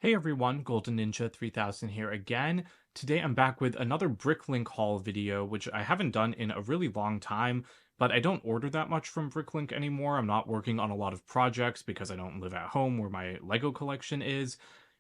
Hey everyone, Golden Ninja 3000 here again. Today I'm back with another BrickLink haul video, which I haven't done in a really long time, but I don't order that much from BrickLink anymore. I'm not working on a lot of projects because I don't live at home where my Lego collection is,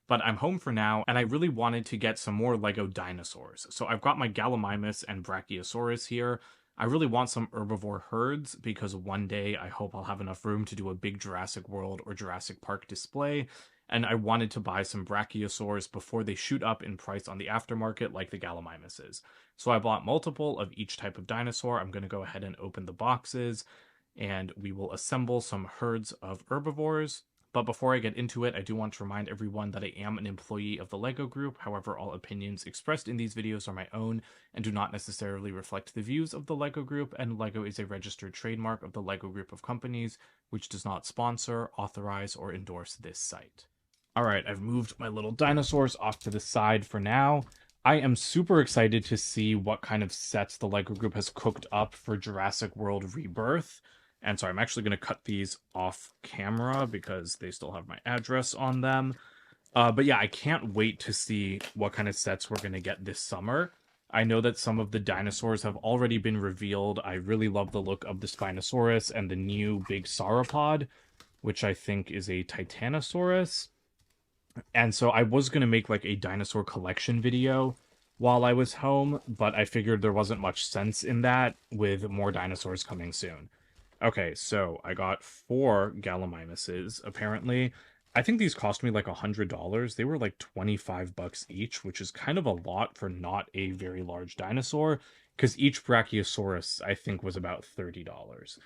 but I'm home for now, and I really wanted to get some more Lego dinosaurs. So I've got my Gallimimus and Brachiosaurus here. I really want some herbivore herds because one day I hope I'll have enough room to do a big Jurassic World or Jurassic Park display, and I wanted to buy some Brachiosaurs before they shoot up in price on the aftermarket like the Gallimimuses. So I bought multiple of each type of dinosaur. I'm going to go ahead and open the boxes, and we will assemble some herds of herbivores. But before I get into it, I do want to remind everyone that I am an employee of the LEGO Group. However, all opinions expressed in these videos are my own and do not necessarily reflect the views of the LEGO Group, and LEGO is a registered trademark of the LEGO Group of companies, which does not sponsor, authorize, or endorse this site. All right, I've moved my little dinosaurs off to the side for now. I am super excited to see what kind of sets the LEGO Group has cooked up for Jurassic World Rebirth. And so I'm actually going to cut these off camera because they still have my address on them. But yeah, I can't wait to see what kind of sets we're going to get this summer. I know that some of the dinosaurs have already been revealed. I really love the look of the Spinosaurus and the new big sauropod, which I think is a Titanosaurus. And so I was going to make like a dinosaur collection video while I was home, but I figured there wasn't much sense in that with more dinosaurs coming soon. Okay, so I got 4 Gallimimuses, apparently. I think these cost me like $100. They were like 25 bucks each, which is kind of a lot for not a very large dinosaur, because each Brachiosaurus, I think, was about $30.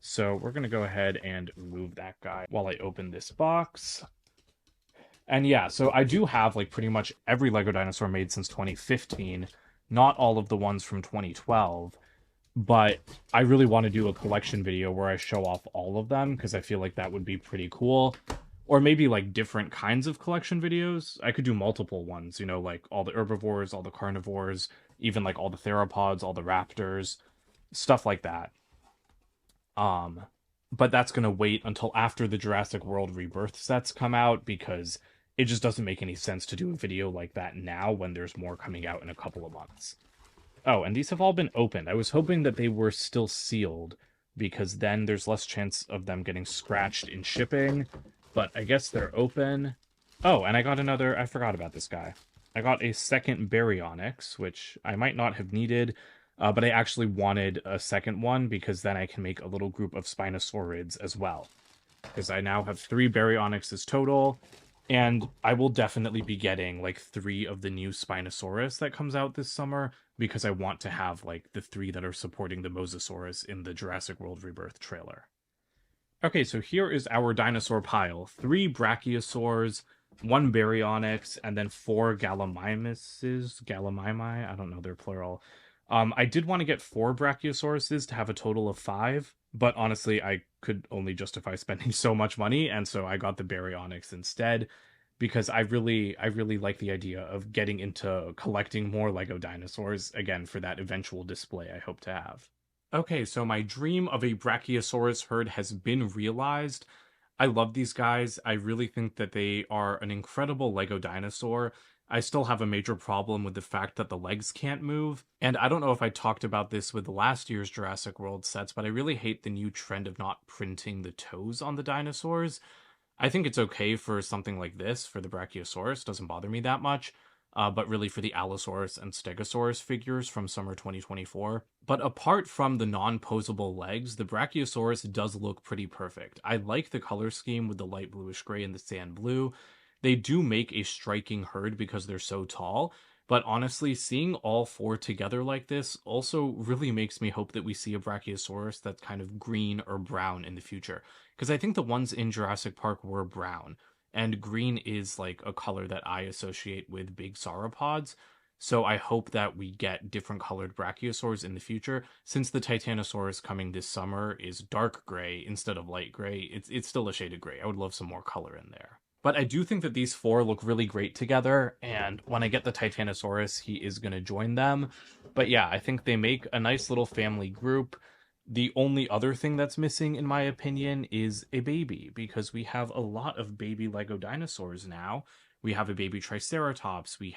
So we're going to go ahead and move that guy while I open this box. And yeah, so I do have like pretty much every Lego dinosaur made since 2015, not all of the ones from 2012, but I really want to do a collection video where I show off all of them because I feel like that would be pretty cool. Or maybe like different kinds of collection videos. I could do multiple ones, you know, like all the herbivores, all the carnivores, even like all the theropods, all the raptors, stuff like that. Um, but that's going to wait until after the Jurassic World Rebirth sets come out because it just doesn't make any sense to do a video like that now when there's more coming out in a couple of months. Oh, and these have all been opened. I was hoping that they were still sealed because then there's less chance of them getting scratched in shipping, but I guess they're open. Oh, and I got another, I forgot about this guy. I got a second Baryonyx, which I might not have needed, but I actually wanted a second one because then I can make a little group of Spinosaurids as well. Because I now have 3 Baryonyxes total, and I will definitely be getting like 3 of the new Spinosaurus that comes out this summer because I want to have like the 3 that are supporting the Mosasaurus in the Jurassic World Rebirth trailer. Okay, so here is our dinosaur pile. 3 Brachiosaurs, 1 Baryonyx, and then 4 Gallimimuses. Gallimimi? I don't know, they're plural. I did want to get 4 Brachiosauruses to have a total of 5, but honestly, I could only justify spending so much money, and so I got the Baryonyx instead, because I really like the idea of getting into collecting more Lego dinosaurs, again, for that eventual display I hope to have. Okay, so my dream of a Brachiosaurus herd has been realized. I love these guys. I really think that they are an incredible Lego dinosaur. I still have a major problem with the fact that the legs can't move. And I don't know if I talked about this with last year's Jurassic World sets, but I really hate the new trend of not printing the toes on the dinosaurs. I think it's okay for something like this, for the Brachiosaurus, doesn't bother me that much. But really for the Allosaurus and Stegosaurus figures from summer 2024. But apart from the non-posable legs, the Brachiosaurus does look pretty perfect. I like the color scheme with the light bluish gray and the sand blue. They do make a striking herd because they're so tall, but honestly, seeing all 4 together like this also really makes me hope that we see a Brachiosaurus that's kind of green or brown in the future. Because I think the ones in Jurassic Park were brown, and green is like a color that I associate with big sauropods. So I hope that we get different colored Brachiosaurs in the future. Since the Titanosaurus coming this summer is dark gray instead of light gray, it's still a shade of gray. I would love some more color in there. But I do think that these 4 look really great together, and when I get the Titanosaurus, he is going to join them. But yeah, I think they make a nice little family group. The only other thing that's missing, in my opinion, is a baby, because we have a lot of baby Lego dinosaurs now, We have a baby Triceratops. We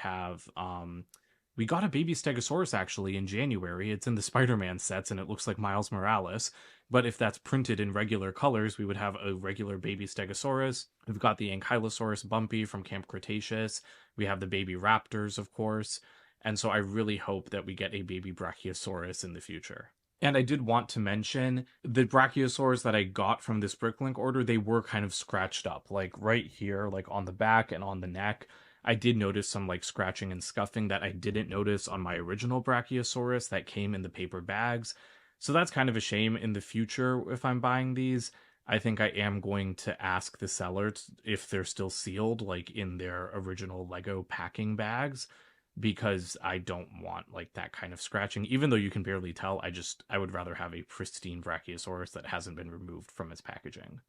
got a baby Stegosaurus actually in January. It's in the Spider-Man sets and it looks like Miles Morales. But if that's printed in regular colors, we would have a regular baby Stegosaurus. We've got the Ankylosaurus Bumpy from Camp Cretaceous. We have the baby raptors, of course. And so I really hope that we get a baby Brachiosaurus in the future. And I did want to mention the Brachiosaurs that I got from this BrickLink order, they were kind of scratched up, like right here, like on the back and on the neck. I did notice some like scratching and scuffing that I didn't notice on my original Brachiosaurus that came in the paper bags. So that's kind of a shame in the future if I'm buying these. I think I am going to ask the seller if they're still sealed, like in their original Lego packing bags, because I don't want like that kind of scratching. Even though you can barely tell, I would rather have a pristine Brachiosaurus that hasn't been removed from its packaging.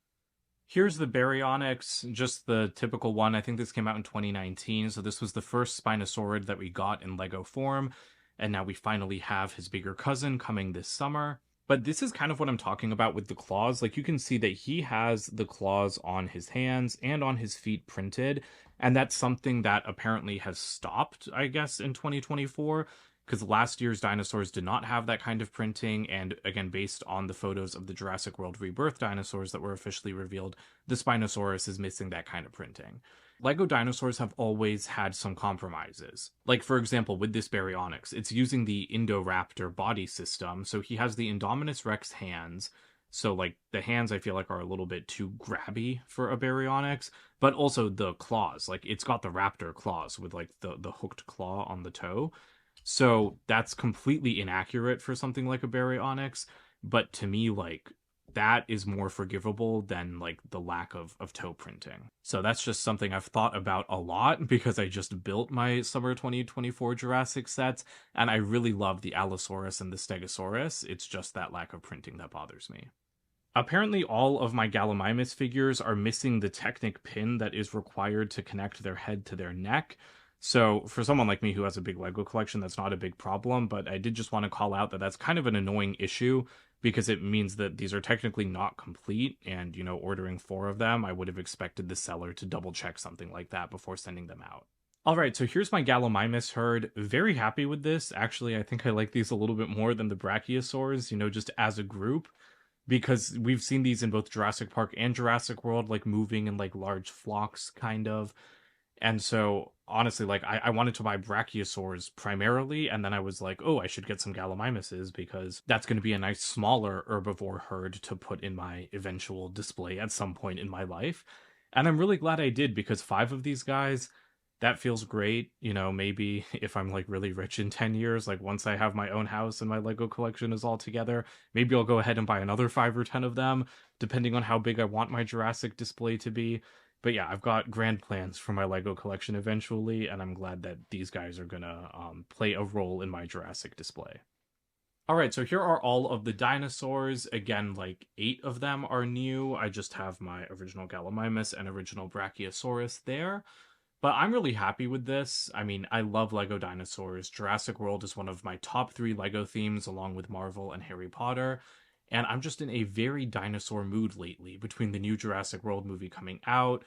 Here's the Baryonyx, just the typical one. I think this came out in 2019, so this was the first Spinosaurid that we got in Lego form, and now we finally have his bigger cousin coming this summer. But this is kind of what I'm talking about with the claws. Like, you can see that he has the claws on his hands and on his feet printed, and that's something that apparently has stopped, I guess, in 2024, because last year's dinosaurs did not have that kind of printing, and again, based on the photos of the Jurassic World Rebirth dinosaurs that were officially revealed, the Spinosaurus is missing that kind of printing. Lego dinosaurs have always had some compromises. Like, for example, with this Baryonyx, it's using the Indoraptor body system, so he has the Indominus Rex hands, so like the hands I feel like are a little bit too grabby for a Baryonyx, but also the claws, like it's got the raptor claws with like the hooked claw on the toe. So that's completely inaccurate for something like a Baryonyx, but to me, like, that is more forgivable than, like, the lack of toe printing. So that's just something I've thought about a lot because I just built my Summer 2024 Jurassic sets, and I really love the Allosaurus and the Stegosaurus. It's just that lack of printing that bothers me. Apparently, all of my Gallimimus figures are missing the Technic pin that is required to connect their head to their neck. So for someone like me who has a big Lego collection, that's not a big problem, but I did just want to call out that that's kind of an annoying issue because it means that these are technically not complete, and, you know, ordering 4 of them, I would have expected the seller to double check something like that before sending them out. Alright, so here's my Gallimimus herd. Very happy with this. Actually, I think I like these a little bit more than the Brachiosaurs, you know, just as a group, because we've seen these in both Jurassic Park and Jurassic World, like moving in like large flocks, kind of. And so, honestly, like, I wanted to buy Brachiosaurs primarily, and then I was like, oh, I should get some Gallimimuses, because that's going to be a nice smaller herbivore herd to put in my eventual display at some point in my life. And I'm really glad I did, because 5 of these guys, that feels great. You know, maybe if I'm, like, really rich in 10 years, like, once I have my own house and my Lego collection is all together, maybe I'll go ahead and buy another 5 or 10 of them, depending on how big I want my Jurassic display to be. But yeah, I've got grand plans for my Lego collection eventually, and I'm glad that these guys are gonna play a role in my Jurassic display. Alright, so here are all of the dinosaurs. Again, like 8 of them are new. I just have my original Gallimimus and original Brachiosaurus there. But I'm really happy with this. I mean, I love Lego dinosaurs. Jurassic World is one of my top 3 Lego themes, along with Marvel and Harry Potter. And I'm just in a very dinosaur mood lately, between the new Jurassic World movie coming out,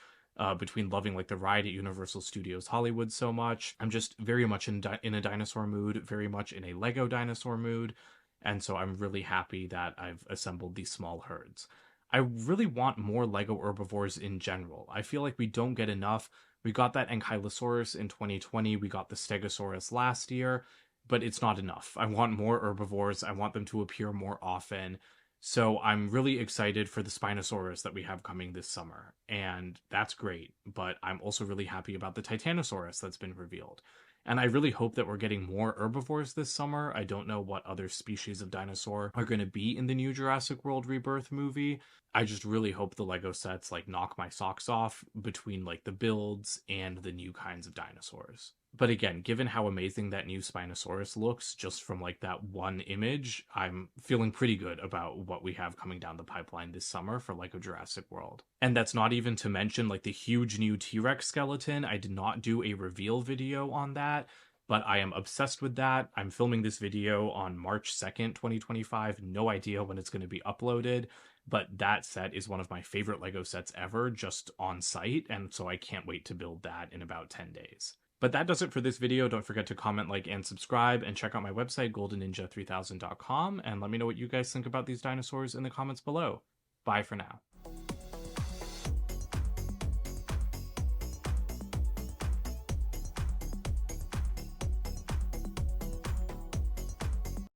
between loving like the ride at Universal Studios Hollywood so much. I'm just very much in a dinosaur mood, very much in a Lego dinosaur mood. And so I'm really happy that I've assembled these small herds. I really want more Lego herbivores in general. I feel like we don't get enough. We got that Ankylosaurus in 2020, we got the Stegosaurus last year, but it's not enough. I want more herbivores. I want them to appear more often. So I'm really excited for the Spinosaurus that we have coming this summer. And that's great. But I'm also really happy about the Titanosaurus that's been revealed. And I really hope that we're getting more herbivores this summer. I don't know what other species of dinosaur are going to be in the new Jurassic World Rebirth movie. I just really hope the Lego sets like knock my socks off between like the builds and the new kinds of dinosaurs. But again, given how amazing that new Spinosaurus looks just from like that one image, I'm feeling pretty good about what we have coming down the pipeline this summer for Lego Jurassic World. And that's not even to mention like the huge new T-Rex skeleton. I did not do a reveal video on that, but I am obsessed with that. I'm filming this video on March 2nd, 2025. No idea when it's going to be uploaded, but that set is one of my favorite LEGO sets ever, just on site, and so I can't wait to build that in about 10 days. But that does it for this video. Don't forget to comment, like, and subscribe, and check out my website, goldenninja3000.com, and let me know what you guys think about these dinosaurs in the comments below. Bye for now.